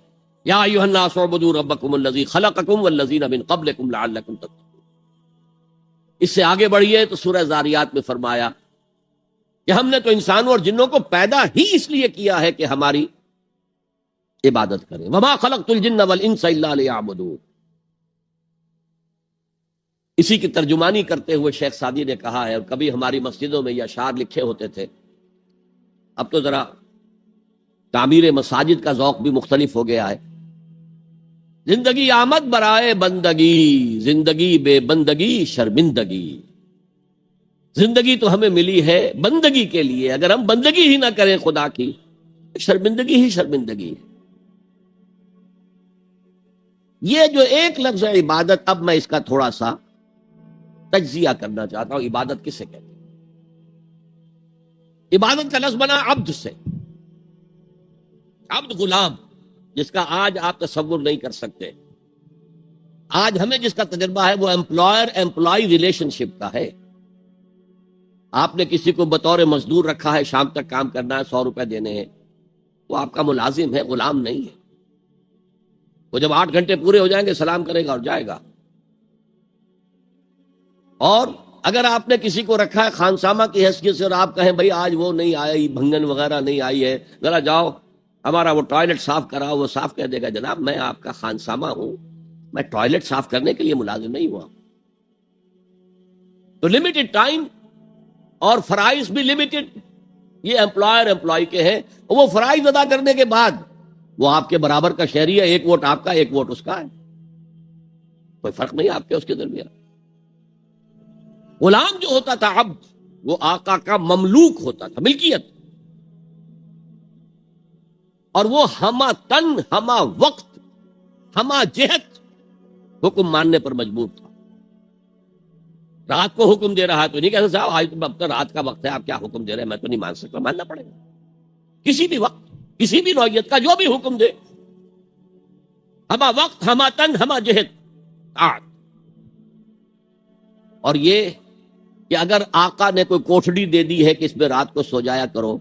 یا ایھا الناس اعبدوا ربکم الذی خلقکم والذین من قبلکم لعلکم تتقون۔ اس سے آگے بڑھیے تو سورہ ذاریات میں فرمایا کہ ہم نے تو انسانوں اور جنوں کو پیدا ہی اس لیے کیا ہے کہ ہماری عبادت کریں، وما خلقت الجن والانس الا لیعبدون۔ اسی کی ترجمانی کرتے ہوئے شیخ سعدی نے کہا ہے، اور کبھی ہماری مسجدوں میں یہ اشعار لکھے ہوتے تھے، اب تو ذرا تعمیر مساجد کا ذوق بھی مختلف ہو گیا ہے۔ زندگی آمد برائے بندگی، زندگی بے بندگی شرمندگی۔ زندگی تو ہمیں ملی ہے بندگی کے لیے، اگر ہم بندگی ہی نہ کریں خدا کی، شرمندگی ہی شرمندگی ہے۔ یہ جو ایک لفظ ہے عبادت، اب میں اس کا تھوڑا سا تجزیہ کرنا چاہتا ہوں۔ عبادت کسے کہتے ہیں؟ عبادت کا لفظ بنا عبد سے، عبد غلام، جس کا آج آپ تصور نہیں کر سکتے۔ آج ہمیں جس کا تجربہ ہے وہ امپلائر امپلائی ریلیشن شپ کا ہے۔ آپ نے کسی کو بطور مزدور رکھا ہے، شام تک کام کرنا ہے، 100 روپے دینے ہیں، وہ آپ کا ملازم ہے، غلام نہیں ہے۔ وہ جب 8 گھنٹے پورے ہو جائیں گے سلام کرے گا اور جائے گا۔ اور اگر آپ نے کسی کو رکھا ہے خانسامہ کی حیثیت سے اور آپ کہیں بھائی آج وہ نہیں آئی، بھنگن وغیرہ نہیں آئی ہے، ذرا جاؤ ہمارا وہ ٹوائلٹ صاف کراؤ، وہ صاف کر دے گا، جناب میں آپ کا خانسامہ ہوں، میں ٹوائلٹ صاف کرنے کے لیے ملازم نہیں ہوا۔ تو لمیٹڈ ٹائم اور فرائض بھی لمیٹڈ، یہ امپلائر امپلائی کے ہیں، وہ فرائض ادا کرنے کے بعد وہ آپ کے برابر کا شہری ہے، 1 ووٹ آپ کا 1 ووٹ اس کا ہے، کوئی فرق نہیں آپ کے اس کے درمیان۔ غلام جو ہوتا تھا عبد، وہ آقا کا مملوک ہوتا تھا، ملکیت، اور وہ ہمہ تن، ہمہ وقت، ہمہ جہت حکم ماننے پر مجبور تھا۔ رات کو حکم دے رہا ہے تو نہیں کہہ سکتا صاحب آج اب تو رات کا وقت ہے، آپ کیا حکم دے رہے ہیں، میں تو نہیں مان سکتا، ماننا پڑے گا۔ کسی بھی وقت، کسی بھی نوعیت کا جو بھی حکم دے، ہمہ وقت، ہمہ تن، ہمہ جہت، اور یہ کہ اگر آقا نے کوئی کوٹھڑی دے دی ہے کہ اس میں رات کو سو جایا کرو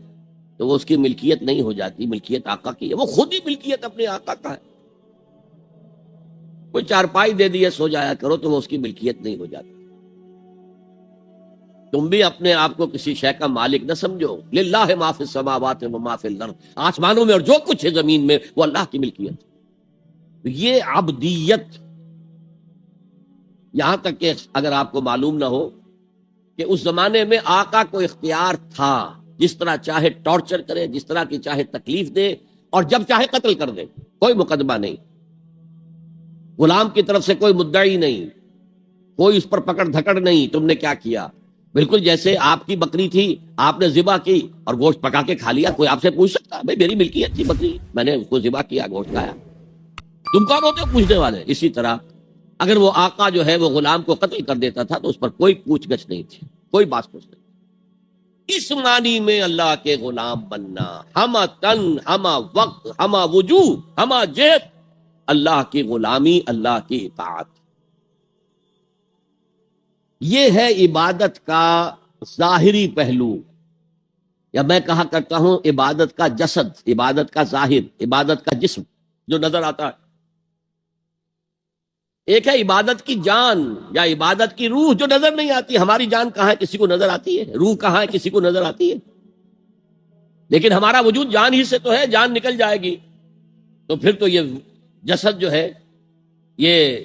تو وہ اس کی ملکیت نہیں ہو جاتی، ملکیت آقا کی ہے، وہ خود ہی ملکیت اپنے آقا کا ہے۔ کوئی چارپائی دے دی ہے سو جایا کرو تو وہ اس کی ملکیت نہیں ہو جاتی۔ تم بھی اپنے آپ کو کسی شے کا مالک نہ سمجھو، للہ ما فی السماوات و ما فی الارض، آسمانوں میں اور جو کچھ ہے زمین میں وہ اللہ کی ملکیت۔ یہ عبدیت، یہاں تک کہ اگر آپ کو معلوم نہ ہو کہ اس زمانے میں آقا کو اختیار تھا جس طرح چاہے ٹارچر کرے، جس طرح کی چاہے تکلیف دے، اور جب چاہے قتل کر دے، کوئی مقدمہ نہیں، غلام کی طرف سے کوئی مدعی نہیں، کوئی اس پر پکڑ دھکڑ نہیں، تم نے کیا کیا؟ بالکل جیسے آپ کی بکری تھی، آپ نے ذبح کی اور گوشت پکا کے کھا لیا، کوئی آپ سے پوچھ سکتا بھائی میری ملکیت تھی بکری، میں نے اس کو ذبح کیا، گوشت کھایا، تم کون ہوتے ہو پوچھنے والے؟ اسی طرح اگر وہ آقا جو ہے وہ غلام کو قتل کر دیتا تھا تو اس پر کوئی پوچھ گچھ نہیں تھی، کوئی بات پوچھ نہیں۔ اس معنی میں اللہ کے غلام بننا، ہما تن، ہما وقت، ہما وجوہ، ہما جہت، اللہ کی غلامی، اللہ کی اطاعت، یہ ہے عبادت کا ظاہری پہلو، یا میں کہا کرتا ہوں عبادت کا جسد، عبادت کا ظاہر، عبادت کا جسم جو نظر آتا ہے۔ ایک ہے عبادت کی جان یا عبادت کی روح جو نظر نہیں آتی۔ ہماری جان کہاں ہے؟ کسی کو نظر آتی ہے؟ روح کہاں ہے؟ کسی کو نظر آتی ہے؟ لیکن ہمارا وجود جان ہی سے تو ہے، جان نکل جائے گی تو پھر تو یہ جسد جو ہے یہ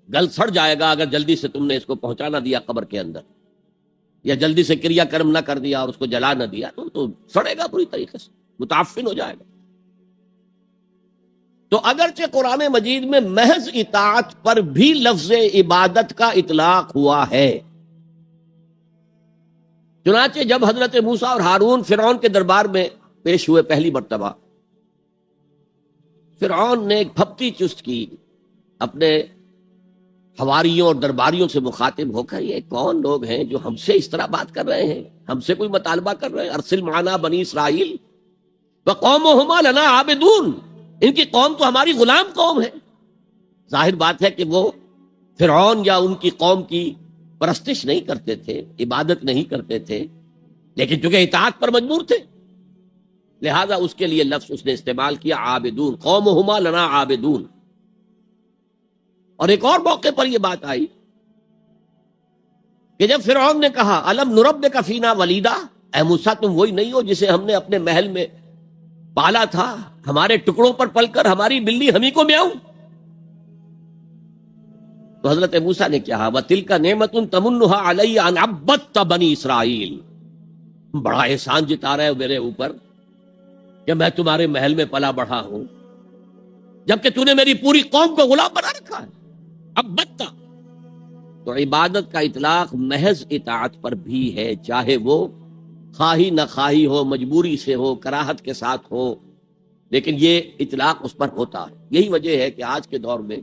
گل سڑ جائے گا اگر جلدی سے تم نے اس کو پہنچا نہ دیا قبر کے اندر، یا جلدی سے کریا کرم نہ کر دیا اور اس کو جلا نہ دیا تو سڑے گا پوری طریقے سے، متعفن ہو جائے گا۔ تو اگرچہ قرآن مجید میں محض اطاعت پر بھی لفظ عبادت کا اطلاق ہوا ہے، چنانچہ جب حضرت موسیٰ اور ہارون فرعون کے دربار میں پیش ہوئے پہلی مرتبہ، فرعون نے ایک پھپتی چست کی، اپنے حواریوں اور درباریوں سے مخاطب ہو کر یہ کون لوگ ہیں جو ہم سے اس طرح بات کر رہے ہیں، ہم سے کوئی مطالبہ کر رہے ہیں؟ ارسل معنا بنی اسرائیل وقومہما لنا عابدون، ان کی قوم تو ہماری غلام قوم ہے۔ ظاہر بات ہے کہ وہ فرعون یا ان کی قوم کی پرستش نہیں کرتے تھے، عبادت نہیں کرتے تھے، لیکن چونکہ اطاعت پر مجبور تھے لہذا اس کے لیے لفظ اس نے استعمال کیا عابدون، قومہما لنا عابدون۔ اور ایک اور موقع پر یہ بات آئی کہ جب فرعون نے کہا الم نربک فینا ولیدا، اے موسیٰ تم وہی نہیں ہو جسے ہم نے اپنے محل میں پالا تھا، ہمارے ٹکڑوں پر پل کر ہماری بلی ہمیں کو میاؤں؟ تو حضرت موسیٰ نے کہا وَتِلْكَ نِعْمَةٌ تَمُنُّهَا عَلَيَّ أَنْ عَبَّدْتَ بَنِي اسرائیل، بڑا احسان جتا رہے ہو میرے اوپر کہ میں تمہارے محل میں پلا بڑھا ہوں جبکہ تو نے میری پوری قوم کو غلام بنا رکھا ہے۔ عبدت، تو عبادت کا اطلاق محض اطاعت پر بھی ہے، چاہے وہ خواہی نہ خواہی ہو، مجبوری سے ہو، کراہت کے ساتھ ہو، لیکن یہ اطلاق اس پر ہوتا ہے۔ یہی وجہ ہے کہ آج کے دور میں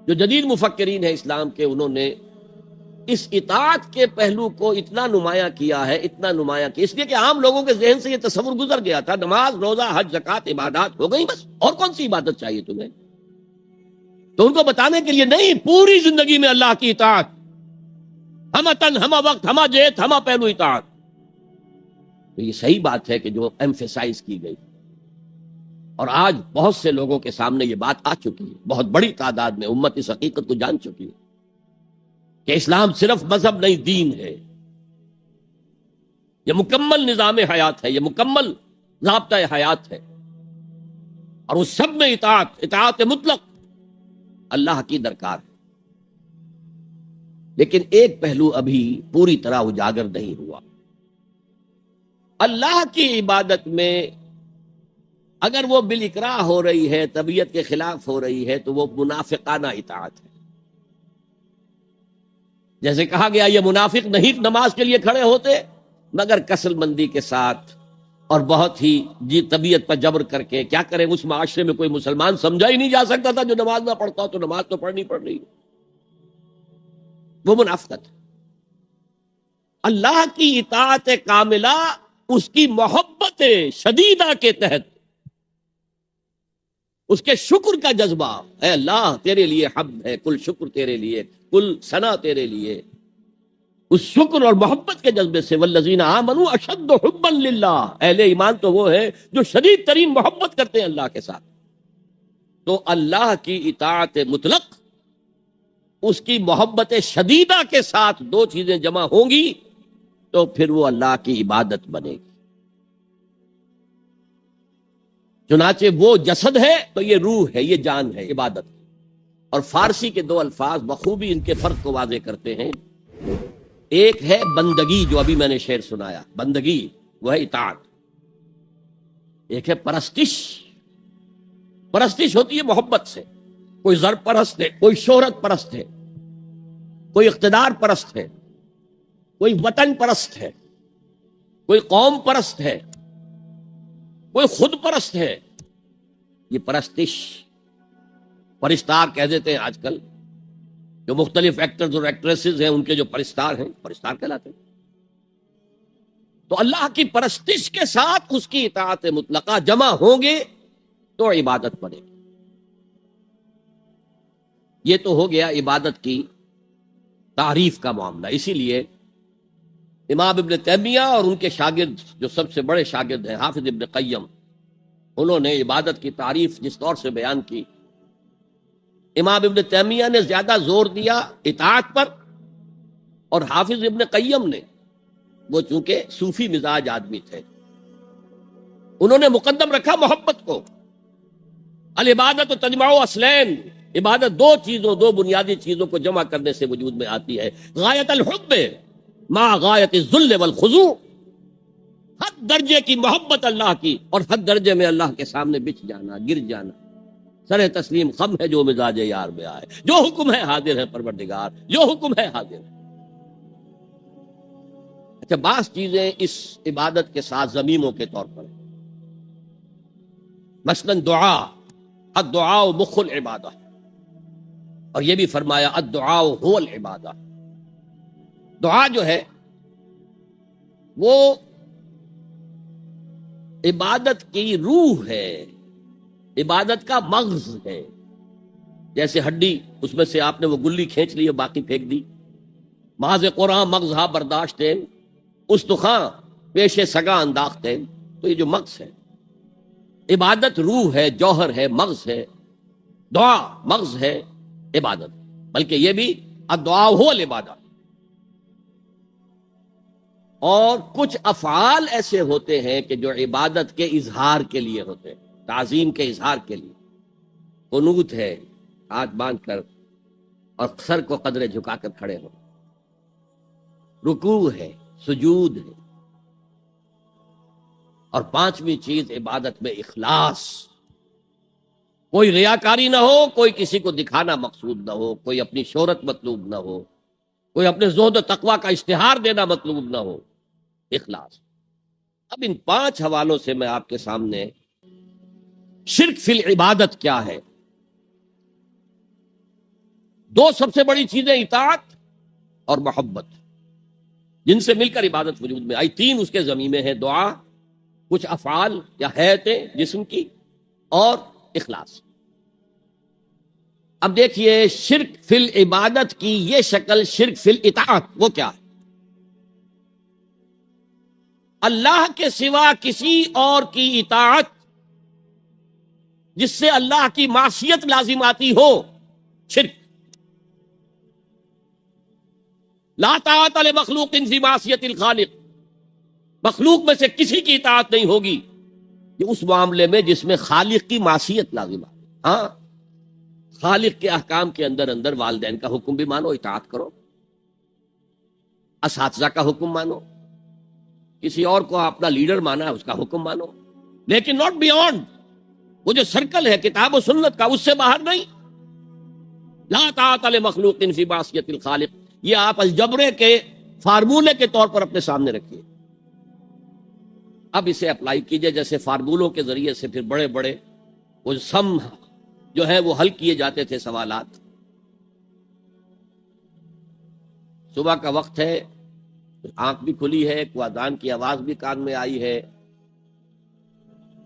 جو جدید مفکرین ہیں اسلام کے، انہوں نے اس اطاعت کے پہلو کو اتنا نمایاں کیا ہے، اتنا نمایاں کیا، اس لیے کہ عام لوگوں کے ذہن سے یہ تصور گزر گیا تھا نماز روزہ حج زکوٰۃ عبادات ہو گئی بس، اور کون سی عبادت چاہیے تمہیں؟ تو ان کو بتانے کے لیے نہیں، پوری زندگی میں اللہ کی اطاعت، ہما تن، ہما وقت، ہما جہت، ہما پہلو اطاعت۔ تو یہ صحیح بات ہے کہ جو ایمفیسائز کی گئی، اور آج بہت سے لوگوں کے سامنے یہ بات آ چکی ہے، بہت بڑی تعداد میں امت اس حقیقت کو جان چکی ہے کہ اسلام صرف مذہب نہیں، دین ہے، یہ مکمل نظام حیات ہے، یہ مکمل ضابطۂ حیات ہے، اور اس سب میں اطاعت مطلق اللہ کی درکار ہے۔ لیکن ایک پہلو ابھی پوری طرح اجاگر نہیں ہوا، اللہ کی عبادت میں اگر وہ بالاکراہ ہو رہی ہے، طبیعت کے خلاف ہو رہی ہے، تو وہ منافقانہ اطاعت ہے۔ جیسے کہا گیا یہ منافق نہیں نماز کے لیے کھڑے ہوتے مگر کسل مندی کے ساتھ اور بہت ہی طبیعت پر جبر کر کے، کیا کریں اس معاشرے میں کوئی مسلمان سمجھا ہی نہیں جا سکتا تھا جو نماز نہ پڑھتا ہو، تو نماز تو پڑھنی پڑ رہی ہے، وہ منافقت۔ اللہ کی اطاعت کاملہ اس کی محبت شدیدہ کے تحت، اس کے شکر کا جذبہ، اے اللہ تیرے لیے حمد ہے، کل شکر تیرے لیے، کل ثنا تیرے لیے، اس شکر اور محبت کے جذبے سے والذین آمنوا اشد حبا للہ، اہل ایمان تو وہ ہے جو شدید ترین محبت کرتے ہیں اللہ کے ساتھ۔ تو اللہ کی اطاعت مطلق، اس کی محبت شدیدہ کے ساتھ دو چیزیں جمع ہوں گی تو پھر وہ اللہ کی عبادت بنے گی۔ چنانچہ وہ جسد ہے تو یہ روح ہے، یہ جان ہے عبادت۔ اور فارسی کے دو الفاظ بخوبی ان کے فرق کو واضح کرتے ہیں. ایک ہے بندگی، جو ابھی میں نے شعر سنایا، بندگی وہ ہے اطاعت. ایک ہے پرستش. پرستش ہوتی ہے محبت سے. کوئی زر پرست ہے، کوئی شہرت پرست ہے، کوئی اقتدار پرست ہے، کوئی وطن پرست ہے، کوئی قوم پرست ہے، کوئی خود پرست ہے. یہ پرستش. پرستار کہہ دیتے ہیں آج کل، جو مختلف ایکٹرز اور ایکٹریسز ہیں ان کے جو پرستار ہیں، پرستار کہلاتے ہیں. تو اللہ کی پرستش کے ساتھ اس کی اطاعت مطلقہ جمع ہوں گے تو عبادت پڑے گی. یہ تو ہو گیا عبادت کی تعریف کا معاملہ. اسی لیے امام ابن تیمیہ اور ان کے شاگرد جو سب سے بڑے شاگرد ہیں حافظ ابن قیم، انہوں نے عبادت کی تعریف جس طور سے بیان کی، امام ابن تیمیہ نے زیادہ زور دیا اطاعت پر، اور حافظ ابن قیم نے، وہ چونکہ صوفی مزاج آدمی تھے، انہوں نے مقدم رکھا محبت کو. العبادت تجمع اصلین، عبادت دو چیزوں، دو بنیادی چیزوں کو جمع کرنے سے وجود میں آتی ہے. غایت الحب ما غایت الذل والخضوع، حد درجے کی محبت اللہ کی اور حد درجے میں اللہ کے سامنے بچ جانا، گر جانا. سر تسلیم خم ہے جو مزاج یار میں آئے، جو حکم ہے حاضر ہے پروردگار، جو حکم ہے حاضر ہے. اچھا، بعض چیزیں اس عبادت کے ساتھ ضمیموں کے طور پر، مثلاً دعا، الدعاء مخ العبادہ، اور یہ بھی فرمایا الدعاء هو العبادہ. دعا جو ہے وہ عبادت کی روح ہے، عبادت کا مغز ہے. جیسے ہڈی، اس میں سے آپ نے وہ گلی کھینچ لی اور باقی پھینک دی. ماذ قرآن مغزہ برداشتے استخاں پیش سگاں انداختے. تو یہ جو مغز ہے، عبادت روح ہے، جوہر ہے، مغز ہے. دعا مغز ہے عبادت، بلکہ یہ بھی الدعاء هو العبادہ. اور کچھ افعال ایسے ہوتے ہیں کہ جو عبادت کے اظہار کے لیے ہوتے ہیں، تعظیم کے اظہار کے لیے. قنوت ہے، ہاتھ باندھ کر اور سر کو قدرے جھکا کر کھڑے ہو. رکوع ہے، سجود ہے. اور پانچویں چیز عبادت میں اخلاص. کوئی ریاکاری نہ ہو، کوئی کسی کو دکھانا مقصود نہ ہو، کوئی اپنی شہرت مطلوب نہ ہو، کوئی اپنے زہد و تقوی کا اشتہار دینا مطلوب نہ ہو. اخلاص. اب ان پانچ حوالوں سے میں آپ کے سامنے شرک فی العبادت کیا ہے. دو سب سے بڑی چیزیں اطاعت اور محبت، جن سے مل کر عبادت وجود میں آئی. تین اس کے ضمیمے ہیں، دعا، کچھ افعال یا حیتیں جسم کی، اور اخلاص. اب دیکھیے شرک فی العبادت کی یہ شکل، شرک فی الاطاعت، وہ کیا ہے؟ اللہ کے سوا کسی اور کی اطاعت جس سے اللہ کی معصیت لازم آتی ہو، شرک. لا طاعت لمخلوق فی معصیت الخالق، مخلوق میں سے کسی کی اطاعت نہیں ہوگی کہ اس معاملے میں جس میں خالق کی معصیت لازم آتی. ہاں، خالق کے احکام کے اندر اندر والدین کا حکم بھی مانو، اطاعت کرو، اساتذہ کا حکم مانو، کسی اور کو اپنا لیڈر مانا ہے اس کا حکم مانو، لیکن ناٹ بیونڈ. وہ جو سرکل ہے کتاب و سنت کا، اس سے باہر نہیں. لا طاعت لمخلوق فی معصیت الخالق، یہ آپ الجبرے کے فارمولے کے طور پر اپنے سامنے رکھیے. اب اسے اپلائی کیجئے. جیسے فارمولوں کے ذریعے سے پھر بڑے بڑے وہ سم جو ہے وہ حل کیے جاتے تھے سوالات. صبح کا وقت ہے، آنکھ بھی کھلی ہے، کوئی اذان کی آواز بھی کان میں آئی ہے،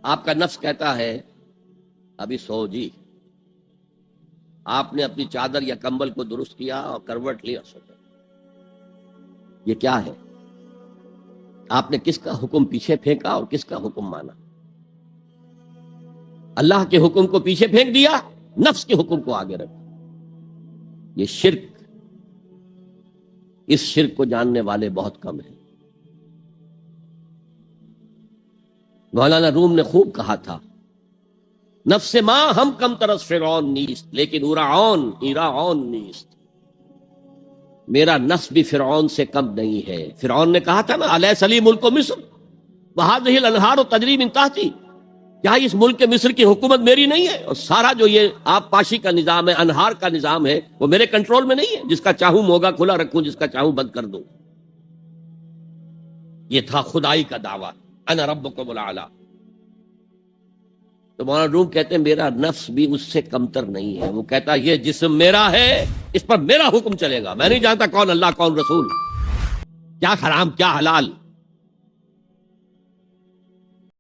آپ کا نفس کہتا ہے ابھی سو جی. آپ نے اپنی چادر یا کمبل کو درست کیا اور کروٹ لیا، سو گئے. یہ کیا ہے؟ آپ نے کس کا حکم پیچھے پھینکا اور کس کا حکم مانا؟ اللہ کے حکم کو پیچھے پھینک دیا، نفس کے حکم کو آگے رکھا. یہ شرک. اس شرک کو جاننے والے بہت کم ہیں. مولانا روم نے خوب کہا تھا نفس ما ہم کم ترس فرعون نیست لیکن ایراعون نیست، میرا نفس بھی فرعون سے کم نہیں ہے۔ فرعون نے کہا تھا نا الیس لی ملک مصر وہذہ الانہار تجری من تحتی، کیا اس ملک مصر کی حکومت میری نہیں ہے؟ اور سارا جو یہ آب پاشی کا نظام ہے، انہار کا نظام ہے، وہ میرے کنٹرول میں نہیں ہے؟ جس کا چاہوں موگا کھلا رکھوں، جس کا چاہوں بند کر دوں۔ یہ تھا خدائی کا دعویٰ، انا ربکم الاعلی۔ تو مولانا روم کہتے ہیں میرا نفس بھی اس سے کمتر نہیں ہے۔ وہ کہتا ہے یہ جسم میرا ہے، اس پر میرا حکم چلے گا، میں نہیں جانتا کون اللہ کون رسول، کیا حرام کیا حلال۔